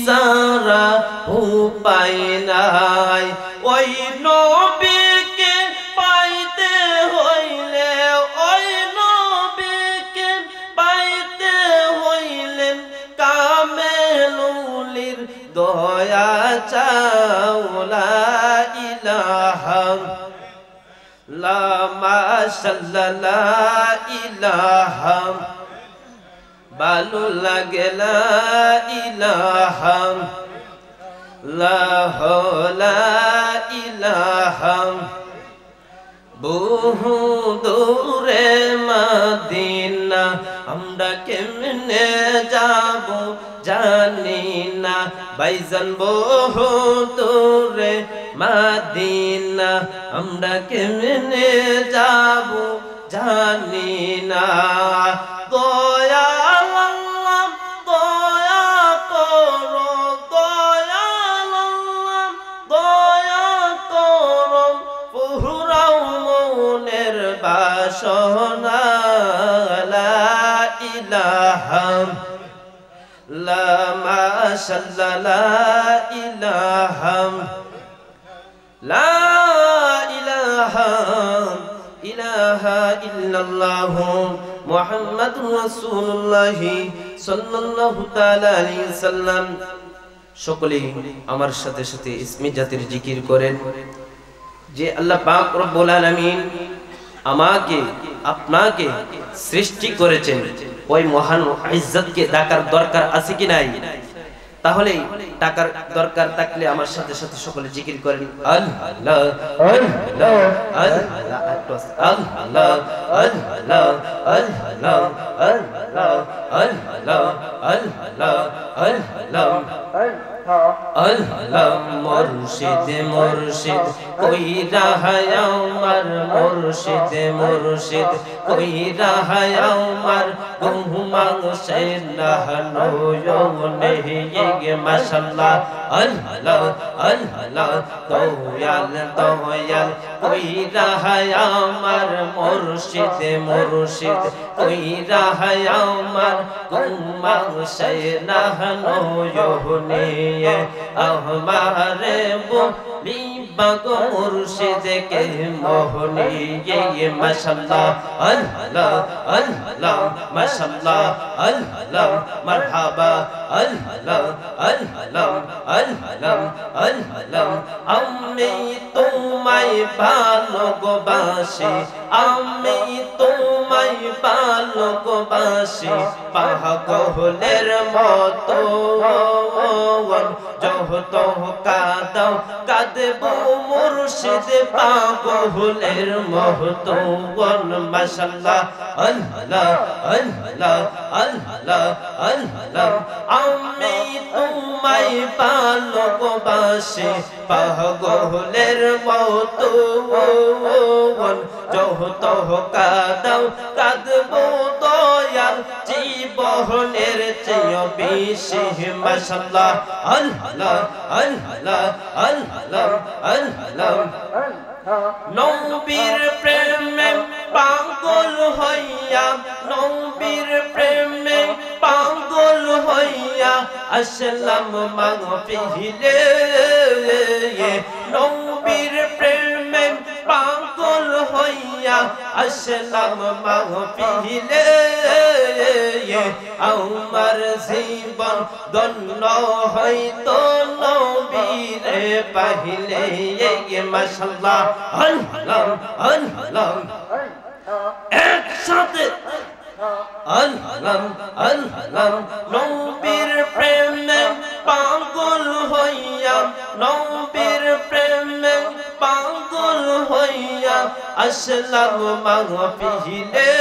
সারা উপায় নাই ওই নবীকে পাইতে হইলে ওই নবীকে পাইতে হইলে কামেলুলির দয়া চাও লা ইলাহা লা মাশাআল্লাহ লা ইলাহা ভালো লাগে লা ইলাহা লা ইলাহা বহু দূরে মদিনা আমরা কেমনে যাব জানি না ভাইজান বহু দূরে মদিনা আমরা কেমনে যাব জানি না দয়া আল্লাহ দয়া করো দয়া আল্লাহ দয়া করো পুরাও মনের বাসনা লা ইলাহা লা মাশাআল্লাহ লা ইলাহা লা ইলাহা ইলাহা ইল্লাল্লাহ মুহাম্মাদুর রাসূলুল্লাহ সাল্লাল্লাহু তাআলা আলাইহি সাল্লাম। সকলেই আমার সাথে সাথে ইসমি জাতির জিকির করেন যে আল্লাহ পাক রব্বুল আলামিন আমাকে আপনাকে সৃষ্টি করেছেন ওই মহান ইজ্জতকে ডাকার দরকার আছে কি নাই? তাহলে টাকার দরকার থাকলে আমার সাথে সাথে সকলে জিকির করেন আল্লাহ আল্লাহ আল্লাহ আল্লাহ আল্লাহ আল্লাহ আল্লাহ আল্লাহ আল্লাহ আল্লাহ মুর্শিদ মুর্শিদ কইরা হায় আমার মুর্শিদ মুর্শিদ কইরা হায় আমার গুহমাং সেনাহ নয়নে ইগে মাশাআল্লাহ আল্লাহ আল্লাহ দয়াল দয়াল কইরা হায় আমার মুর্শিদ মুর্শিদ কইরা হায় আমার গুহমাং সেনাহ নয়নে আমারে বলি বাগো মুর্শিদ কে মোহনী ये মাশাআল্লাহ আল্লাহ আল্লাহ মাশাআল্লাহ আল্লাহ মারহাবা আল্লাহ আল্লাহ আল্লাহ আল্লাহ আমি তোমায় ভালোবাসি আমি তোমায় ভালোবাসি পাগলের মতো যত কাঁদাও কাঁদবো মুর্শিদ পাগলের মতো মাশাআল্লাহ আল্লাহ আল্লাহ আল্লাহ আল্লাহ আমি তোমায় ভালোবাসি পাগলের মতো যত কাঁদাও কাঁদবো দয়াল জীবনের চেয়ে বেশি মাশাআল্লাহ আল্লাহ আল্লাহ আল্লাহ আল্লাহ নবীর প্রেমে পাগল হইয়া নবীর প্রেমে পাগল হইয়া আসলাম মাগফিরে নবীর প্রেমে পাগল হইয়া আসলাম মাগফিরে আমার জীবন ধন্য হইতো নবীরে পাইলে মাশাআল্লাহ আল্লাহ আল্লাহ একসাথে আল্লাহ আল্লাহ নবীর প্রেমে পাগল হইয়া নবীর প্রেমে পাগল হইয়া আসলাম মাগফিরে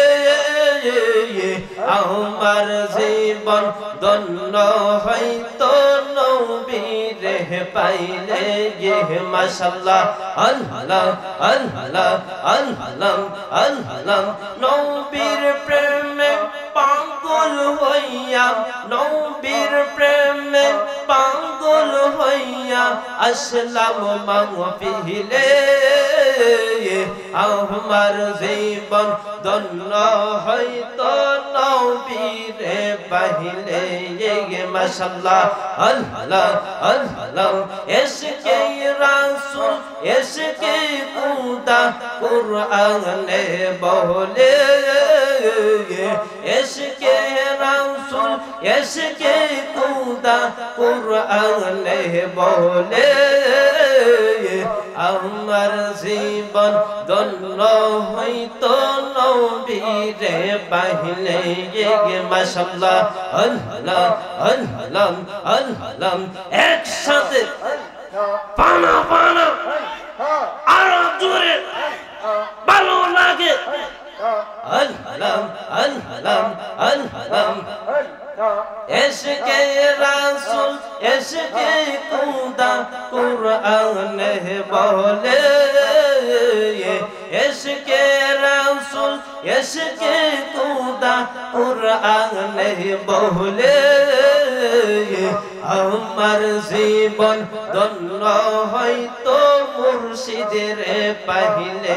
আমার জীবন ধন্য হইতো নবীরে পাইলে মাশাআল্লাহ আল্লাহ আল্লাহ আল্লাহ আল্লাহ নবীর প্রেমে পাগল হইয়া নবীর প্রেমে পাগল হইয়া আসলাম মাগফিরে আমার জীবন ধন্য হইতো নবীরে পাইলে মাশাআল্লাহ আল্লাহ আল্লাহ ইশকে রাসূল ইশকে খুদা কুরআনে বলে ইশকে রাসূল ইশকে খুদা কুরআনে বলে আমার জীবন ধন্য হইতো নবীরে পাইলে মাশাআল্লাহ আল্লাহ আল্লাহ আল্লাহ একসাথে পানা পানা আরো জোরে ভালো লাগে আল্লাহ আল্লাহ আল্লাহ ইশকে রাসূল ইশকে খুদা কুরআনে বলে ইশকে রাসূল ইশকে খুদা কুরআনে বলে আমার জীবন ধন্য হইতো মুর্শিদের পাইলে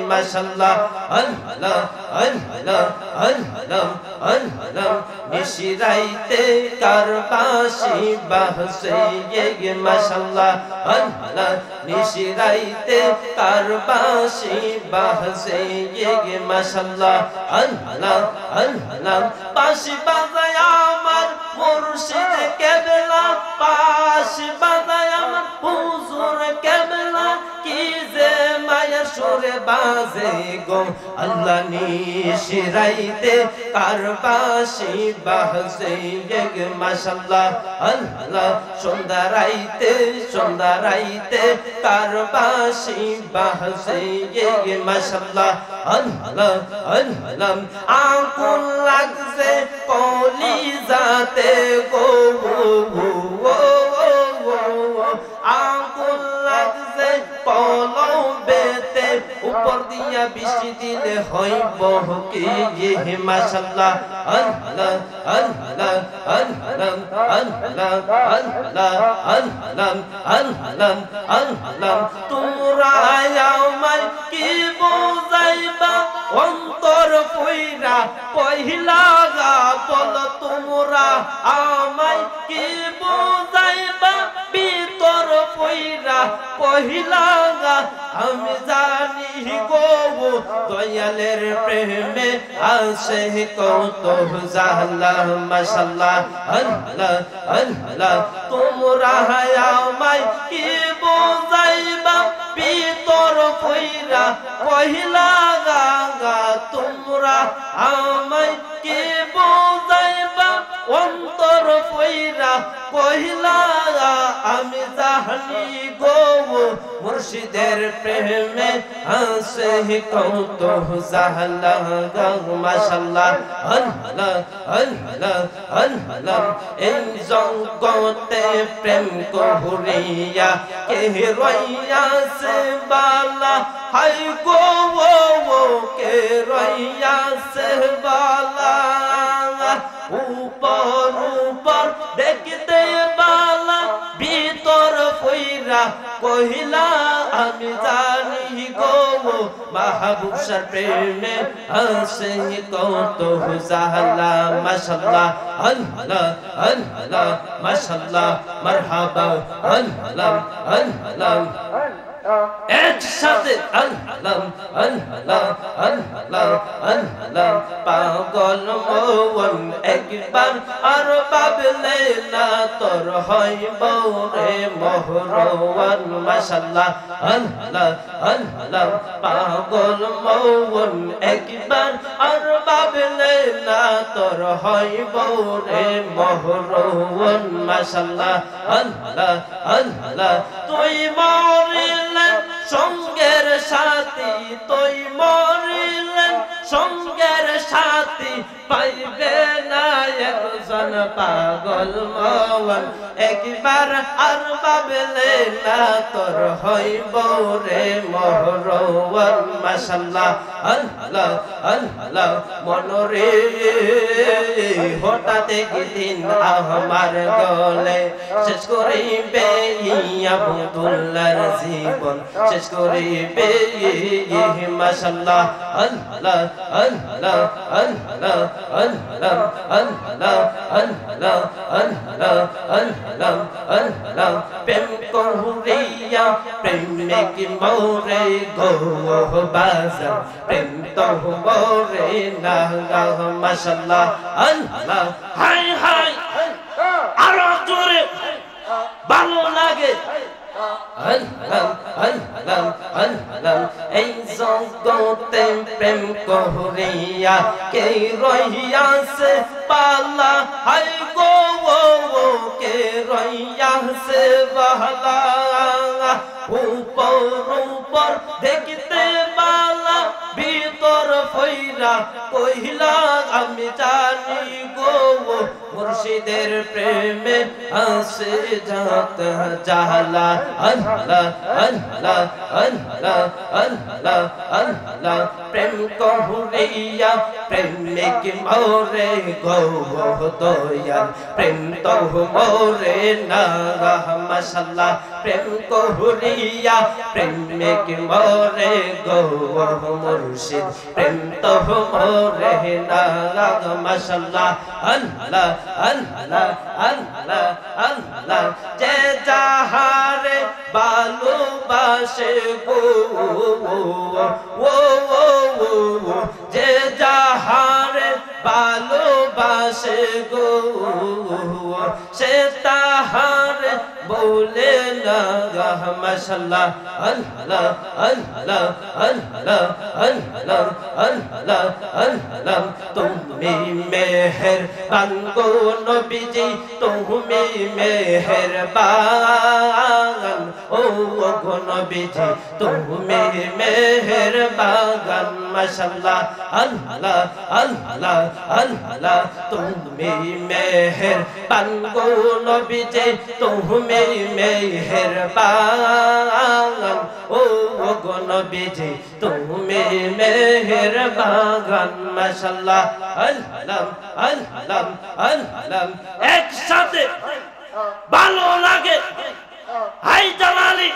মাশাআল্লাহ আল্লাহ আল্লাহ আল্লাহ আল্লাহ নিশিরাইতে কারবাসি বাহসে মাশাআল্লাহ আল্লাহ নিশিরাইতে কারবাসি বাহসে মাশাআল্লাহ আল্লাহ আল্লাহ বাঁশি বাজায় আমার মুর্শিদ কেবলা বাঁশি বাজায় আমার হুজুর কেবলা কি যে মায়ের সুরে বাজে গো আল্লাহ নিশিরাইতে কারবাসি বাহসে মাশাআল্লাহ আল্লাহ সন্ধ্যা রাইতে কারবাসি বাহসে মাশাআল্লাহ আল্লাহ আল্লাহ আকুল লাগছে কলিজাতে গো আকুল লাগছে কলবেতে উপর দিয়া বৃষ্টি দিলে হইব কি মাশাআল্লাহ আল্লাহ আল্লাহ আল্লাহ আল্লাহ আল্লাহ আল্লাহ আল্লাহ আল্লাহ তোমরা আমায় কি বুঝাইবা অন্তর কইরা পহিলা গা বল তোমরা আমায় কি বুঝাইবা ভিতর কইরা পহিলা গা আমি জানি গো দয়ালের প্রেমে আসে কত জালা মাশাআল্লাহ আল্লাহ আল্লাহ তোমরা আমায় কি বুঝাইবা ভিতর কইরা পহিলা গা তোমরা আমায় কি বুঝাইবা অন্তর কইরা পহিলা আমি জানি গো মুর্শিদের প্রেমে আসে কত জালা মাশাআল্লাহ আল্লাহ আল্লাহ আল্লাহ এই জগতে প্রেম করিয়া কে রইয়াছে বালা হাই গো কে রইয়াছে বালা উপর উপর দেখতে বালা ভিতর কইরা কহিলা আমি জানি গো মাহবুব সার প্রেমে আসে কত জালা মাশাআল্লাহ আল্লাহ আল্লাহ মাশাআল্লাহ মারহাবা আল্লাহ আল্লাহ একসাথে আল্লাহ আল্লাহ আল্লাহ আল্লাহ পাগল মন একবার আর ভাবলে না তোর হইব রে মহরওয়ান মাশাআল্লাহ আল্লাহ আল্লাহ পাগল মন একবার আর ভাবলে না তোর হইব রে মহরওয়ান মাশাআল্লাহ আল্লাহ আল্লাহ তুই মরিলেন সঙ্গের সাথী তুই মরিলেন সঙ্গের সাথী পাইবে না একজন পাগল মন একবার আর ভাবলে না তোর হইব রে মহরওয়ান মাশাআল্লাহ আল্লাহ আল্লাহ মনরে হঠাৎ একদিন আমার গলে শেষ করিবে আব্দুল্লাহর জীবন শেষ শেষ করিবে মাশাআল্লাহ আল্লাহ আল্লাহ আল্লাহ আল্লাহ আল্লাহ আল্লাহ আল্লাহ আল্লাহ আল্লাহ প্রেম করিয়া প্রেমিক মোরে গো বাজার প্রেম তো মোরে না মাশাআল্লাহ আল্লাহ হাই হাই আরো জোরে ভালো লাগে আল্লাহ আল্লাহ আল্লাহ এই জগতে প্রেম করিয়া কে রহিয়াছে পালা হাই গো কে রহিয়াছে বালা উপর উপর দেখতে বালা ভিতর ফইরা কইলা আমি জানি গো মুর্শিদের প্রেমে আসে যাত জালা আল্লাহ আল্লাহ আল্লাহ আল্লাহ আল্লাহ প্রেম করিয়া প্রেমিক মোরে গো দয়াল প্রেম তো মোরে না মাশাআল্লাহ প্রেম করিয়া প্রেমিক মোরে গো মুর্শিদ প্রেম তো মোরে না মাশাআল্লাহ আল্লাহ আল্লাহ আল্লাহ আল্লাহ যে যাহারে ভালোবাসে গো যে যাহারে ভালোবাসে গো সে তাহারে বলে না মাশাআল্লাহ আল্লাহ আল্লাহ আল্লাহ আল্লাহ আল্লাহ আল্লাহ তুমি মেহেরবান গো নবীজি তুমি মেহেরবান ও গো নবীজি তুমি মেহেরবান মাশাআল্লাহ আল্লাহ আল্লাহ আল্লাহ তুমি মেহেরবান গো নবীজি তুমি মেহেরবান ও গো নবীজি তুমি মেহেরবান মাশাআল্লাহ আল্লাহ আল্লাহ আল্লাহ একসাথে ভালো লাগে হাই জালালি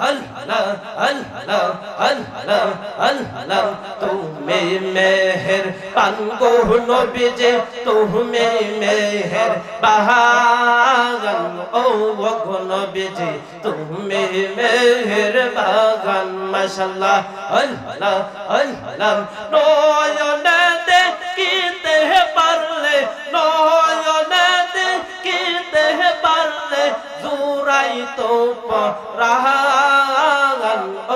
আল্লাহ আল্লাহ আল্লাহ আল্লাহ তুমি মেহেরবান গো নবীজি তুমি মেহেরবান ও গো নবীজি তুমি মেহেরবান মাশাআল্লাহ আল্লাহ আল্লাহ নয়নে দেখিতে পারলে নয়নে দেখিতে পারলে জুরাই তো পরাগান ও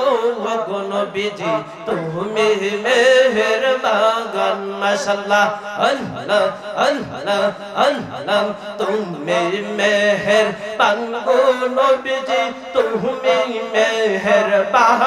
গো নবীজি তুমি মেহেরবান মাশাআল্লাহ আল্লাহ আল্লাহ আল্লাহ তুমি মেহেরবান গো নবীজি তুমি মেহেরবান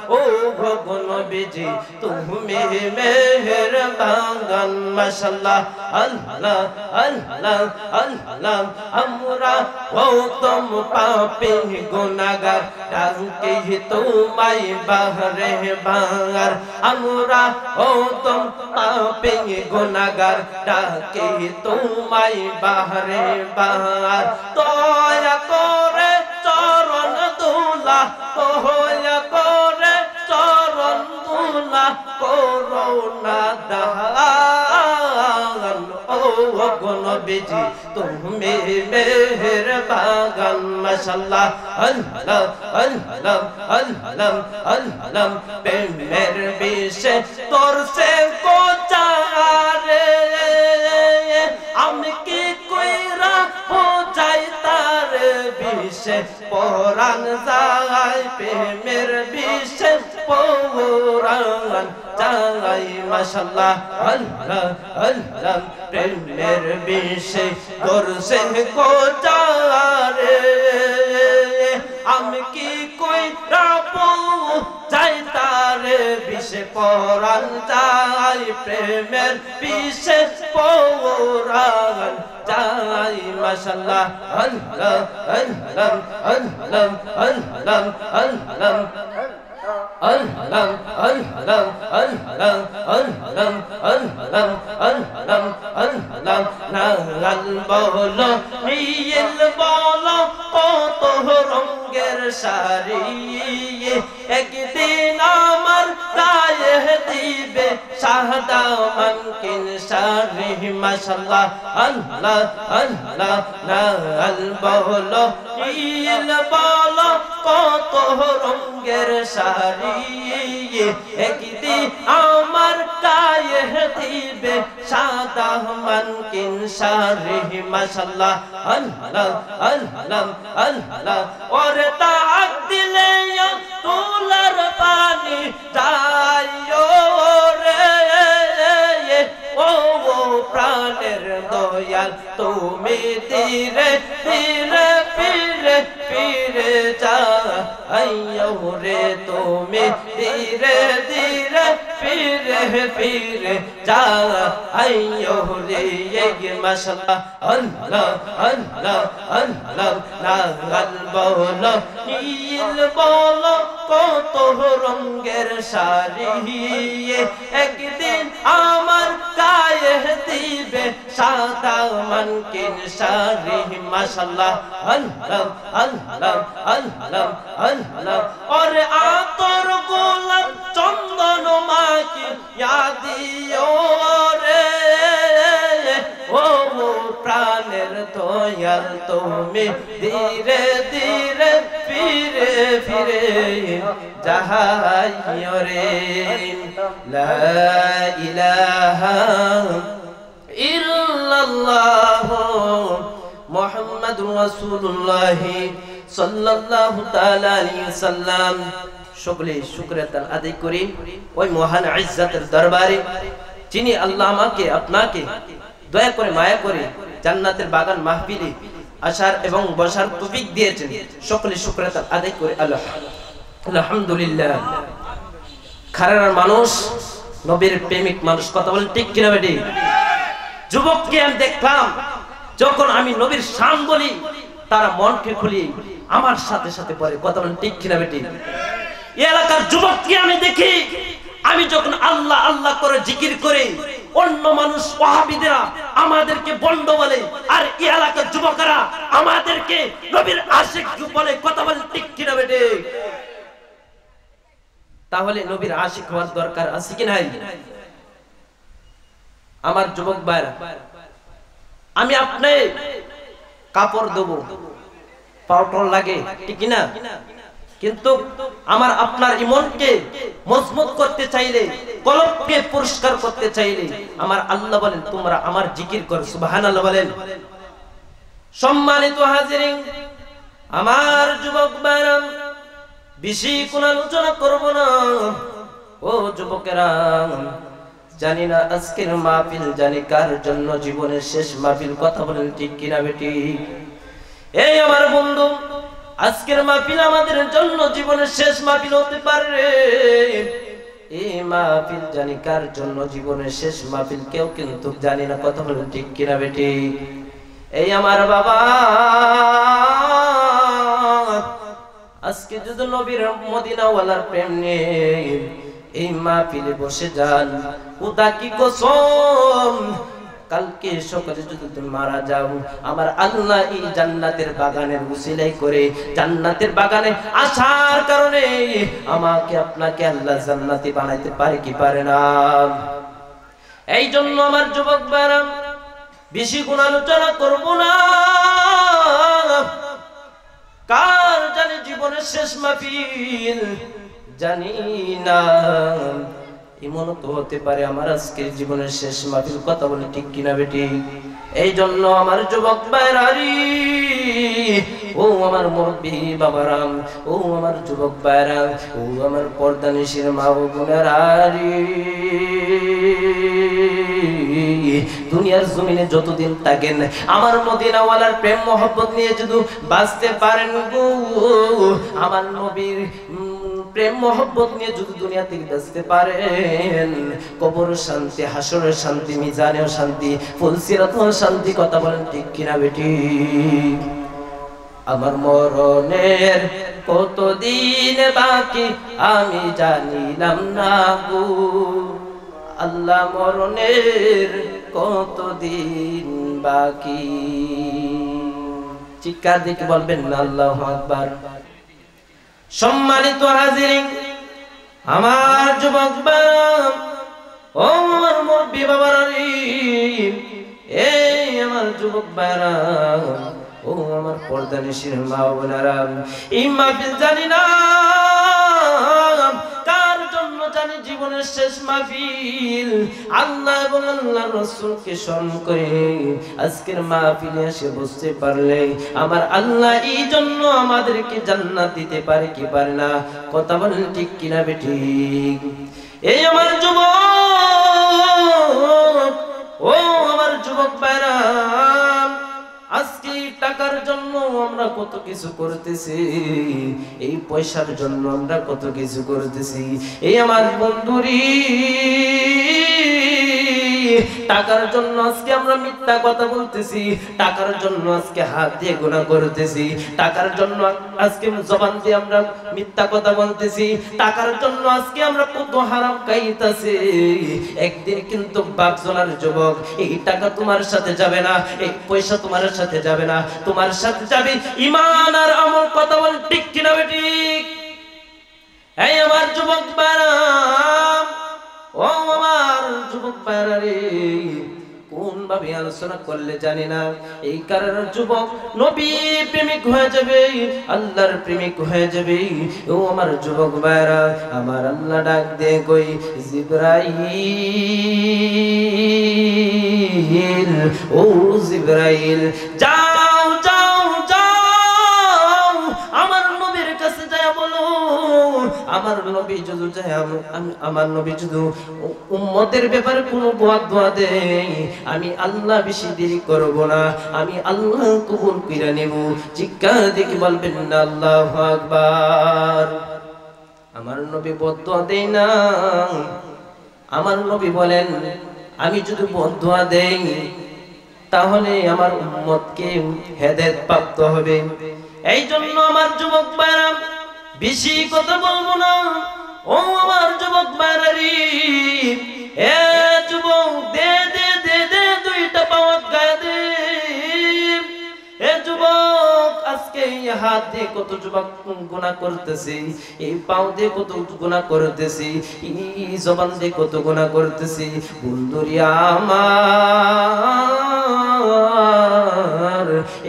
ও গো নবীজি তুমি মেহেরবান মাশাআল্লাহ আল্লাহ আল্লাহ আল্লাহ আমরা ও তুম পাপী গুনাহগার ডাকি তোমায় বাহরে বাহার আমরা ও তুম পাপী গুনাহগার ডাকি তোমায় বাহরে বাহার দয়া করে চরণ দুলা দয়া করে চরণ দুলা করুণা দান ও গো নবীজি তুমি মেহেরবান মাশাআল্লাহ আল্লাহ আল্লাহ আল্লাহ আল্লাহ প্রেমের বিষে তোর সে কোচারে আমি কি কইরা বোঝাই তার বিষে পরাণ যায় প্রেমের বিষে পরাণ যায় মাশাআল্লাহ আল্লাহ আল্লাহ প্রেমের বিষে তোর সে কোচারে আমি কি কইরা বোঝাই তার বিষে পরাণ যায় প্রেমের বিষে পরাণ যায় মাশাআল্লাহ আল্লাহ আল্লাহ আল্লাহ আল্লাহ আল্লাহ আল্লাহ আল্লাহ আল্লাহ আল্লাহ আল্লাহ আল্লাহ আল্লাহ নাল বলো নীল বলো কত রঙের শাড়ি একদিন আমার গায়ে দিবে সাদা মানকিন শাড়ি মাশাআল্লাহ আল্লাহ আল্লাহ নাল বলো নীল বলো কত রঙের শাড়ি একদিন আমার গায়ে দিবে সাদা মানকিন শাড়ি মাশাআল্লাহ আল্লাহ আল্লাহ আল্লাহ ওরে তাক দিলে তুলার পানি যাইও রে ও প্রাণের দয়াল তুমি ধীরে ধীরে ফিরে ফিরে যাইও রে তুমি ধীরে ধীরে ফিরে ফিরে যাইও রে মাশাআল্লাহ আল্লাহ আল্লাহ আল্লাহ নাগাল বলো নীল বলো কত রঙের শাড়ি একদিন আমার গায়ে দিবে সাদা মানকিন শাড়ি মাশাআল্লাহ আল্লাহ আল্লাহ আল্লাহ আল্লাহ ওরে আতর গোলাপ চন্দন মাখি দিও রে ও প্রাণের দয়াল তুমি ধীরে ধীরে ফিরে ফিরে যাইও রে লা ইলাহা ইল্লাল্লাহ মুহাম্মাদুর রাসূলুল্লাহ সাল্লাল্লাহু তাআলা আলাইহি ওয়াসাল্লাম। সকলে শুকরিয়া আদায় করি ওই মহান ইজ্জতের দরবারে যিনি আল্লাহ আমাকে আপনাকে দয়া করে মায়া করে জান্নাতের বাগান মাহফিলে আসার এবং বসার তৌফিক দিয়েছেন। সকলে শুকরিয়া আদায় করে আলহামদুলিল্লাহ। খারার মানুষ নবীর প্রেমিক মানুষ, কথা বলেন ঠিক কিনা বেটি? যুবককে আমি দেখলাম যখন আমি নবীর শান বলি তারা মনকে খুলি আমার সাথে সাথে পড়ে, কথা বলেন ঠিক কিনা বেটি? এই এলাকার যুবককে আমি দেখি আমি যখন আল্লাহ আল্লাহ করে জিকির করে অন্য মানুষ ওয়াহাবিদেরা আমাদেরকে বন্ড বলে আর এই এলাকার যুবকেরা আমাদেরকে নবীর আশিক বলে, কথা বলেন ঠিক কিনা বেটি? তাহলে নবীর আশিক হওয়ার দরকার আছে কি নাই? আমার যুবক ভাইরা, আমি আপনি কাপড় দেবো, পাউডার লাগে ঠিক না, কিন্তু আমার আপনার ইমানকে মজবুত করতে চাইলে, কলবকে পরিষ্কার করতে চাইলে আমার আল্লাহ বলেন তোমরা আমার জিকির করো, সুবহানাল্লাহ বলেন। সম্মানিত হাজিরিন, আমার যুবক ভাইরা, বেশি কোনো আলোচনা করব না। ও যুবকেরা, জানি না আজকের মাহফিল জানি কার জন্য জীবনের শেষ মাহফিল, কথা বলেন ঠিক কিনা বেটি? এই আমার বন্ধু, আজকের মাহফিল আমাদের জন্য জীবনের শেষ মাহফিল হতে পারে। এই মাহফিল জানি কার জন্য জীবনের শেষ মাহফিল কেউ কিন্তু জানি না, কথা বলেন ঠিক কিনা বেটি? এই আমার বাবা, আজকে যদি নবীর মদিনাওয়ালার প্রেম নেই এই মাহফিলে বসে যান, খোদা কি কসম কালকে সকালে যদি তুমি মারা যাও আমার আল্লাহ এই জান্নাতের বাগানের উসিলাই করে জান্নাতের বাগানে আসার কারণে আমাকে আপনাকে আল্লাহ জান্নাতি বানাইতে পারে কি পারে না? এই জন্য আমার যুবক ভাইরা, বেশি কোন আলোচনা করব না। কার জানে জীবনের শেষ মাহফিল জানি না, এমন তো হতে পারে আমার আজকের জীবনের শেষ মাহফিল, কথা বলে ঠিক কিনা বেটি? এই জন্য আমার যুবক ভাইরারি, ও আমার মুরব্বি বাবারাম, ও আমার যুবক ভাইরা, ও আমার পর্দানিশীর মা ও বোনেরারি, দুনিয়ার জমিনে যতদিন থাকেন আমার মদিনাওয়ালার প্রেম মহব্বত নিয়ে যদি বাঁচতে পারেন গো, আমার নবীর প্রেম মহব্বত নিয়ে যদি দুনিয়া থেকে বাঁচতে পারেন, কবর শান্তি, হাসরের শান্তি, মিজানেও শান্তি, ফুলসিরাতেও শান্তি, কথা বলেন ঠিক কিনা বেটি? আমার মরণের কতদিন বাকি আমি জানিলাম না গো আল্লাহ মরণের কতদিন বাকি চিৎকার দিয়ে বলবেন না আল্লাহু আকবার সম্মানিত হাজিরিন আমার যুবক বাবা ও আমার মুরব্বি বাবারা এই আমার যুবক বাবারা ও আমার পর্দানিশীর মা বোনেরা এই মাহফিল জানি না কার জন্য জানি জীবনের শেষ মাহফিল আল্লাহ এবং আল্লাহর রাসূলকে স্মরণ করে আজকের মাহফিলে এসে বসতে পারলে আমার আল্লাহ এই জন্য আমাদেরকে জান্নাত দিতে পারে কি পারে না কথা বলেন ঠিক কিনা বেঠিক এই আমার যুবক ও আমার যুবক ভাইরা আজকে টাকার জন্য আমরা কত কিছু করতেছি এই পয়সার জন্য আমরা কত কিছু করতেছি এই আমার বন্ধুরি টাকার জন্য আজকে আমরা মিথ্যা কথা বলতেছি টাকার জন্য আজকে হাত দিয়ে গুনাহ করতেছি টাকার জন্য আজকে জবান দিয়ে আমরা মিথ্যা কথা বলতেছি টাকার জন্য আজকে আমরা কত হারাম খাইতাছি একদিন কিন্তু বাপজলার যুবক এই টাকা তোমার সাথে যাবে না এই পয়সা তোমার সাথে যাবে না তোমার সাথে যাবে ঈমান আর আমল কথা বল ঠিক কিনা বেঠিক এই আমার যুবক ভাইরা ও আমার যুবক ভাইরা রে কোন ভাবে আলোচনা করলে জানি না এই কারণে যুবক নবী প্রেমিক হয়ে যাবে আল্লাহর প্রেমিক হয়ে যাবে ও আমার যুবক ভাইরা আমার আল্লাহ ডাক দে কই জিবরাইল ও জিবরাইল যাও যাও যাও আমার নবীর কাছে যায় বলো আমার নবী যদি যায় আমার নবী যদি উম্মতের ব্যাপারে কোনো দোয়া দেয় আমি আল্লাহ বেশি দেরি করব না আমি আল্লাহ কবুল কইরা নেব চিৎকার দিয়ে বলবেন না আল্লাহু আকবার আমার নবী বদদোয়া দেয় না আমার নবী বলেন আমি যদি বদদোয়া দেই তাহলে আমার উম্মতকে হেদায়েত প্রাপ্ত হবে এই জন্য আমার যুবক ভাইরা বেশি কথা বলবো না ও আমার যুবক ভাইরা রে এ যুবক দে দে দে দে দুইটা পাওয়াত গায়ে দে এ যুবক আজকে এই হাত দিয়ে কত যুবক গুনাহ করতেছি এই পাও দিয়ে কত গুনাহ করতেছি এই জবান দিয়ে কত গুনাহ করতেছি বন্ধুরি আমার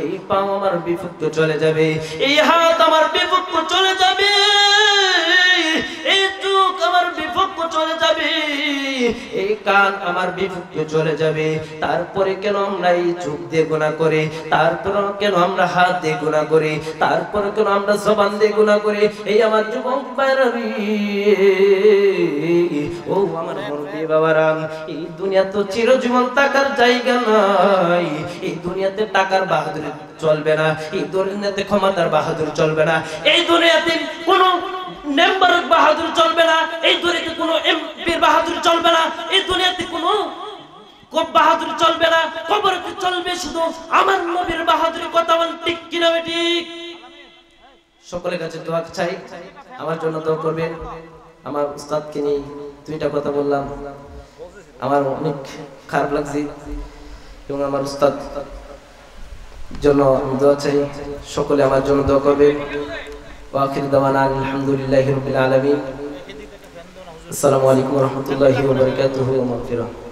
এই পাও আমার বিপক্ষ চলে যাবে এই হাত আমার বিপক্ষ চলে যাবে এই চোখ আমার বিপক্ষ চলে যাবে এই কান আমার বিপক্ষ চলে যাবে তারপরে কেন আমরা এই চোখ দিয়ে গুনাহ করি তারপরে কেন আমরা হাত দিয়ে গুনাহ করি তারপরে কেন আমরা জবান দিয়ে গুনাহ করি এই আমার যুবক ভাইরা ও আমার মুরব্বি বাবারা এই দুনিয়া তো চিরজীবন থাকার জায়গা নাই এই দুনিয়াতে টাকার বাহাদুরি চলবে না এই দুনিয়াতে ক্ষমতার বাহাদুরি চলবে না এই দুনিয়াতে কোনো মেম্বারের বাহাদুরি চলবে না এই দুনিয়াতে কোনো এমপির বাহাদুরি চলবে না এই দুনিয়াতে কোনো কোপ বাহাদুরি চলবে না কবরতে চলবে শুধু আমার নবীর বাহাদুরি কথা বল ঠিক কিনা ঠিক সকলের কাছে দোয়া চাই আমার জন্য দোয়া করবেন আমার উস্তাদকে নিয়ে দুইটা কথা বললাম আমার অনেক খারাপ লাগছে এবং আমার উস্তাদ জন্য দোয়া চাই সকলে আমার জন্য দোয়া করবেন ওয়া আখির দাওয়ানা আলহামদুলিল্লাহি রাব্বিল আলামিন আসসালামু আলাইকুম ওয়া রাহমাতুল্লাহি ওয়া বারাকাতুহু ওয়া মাগফিরাহ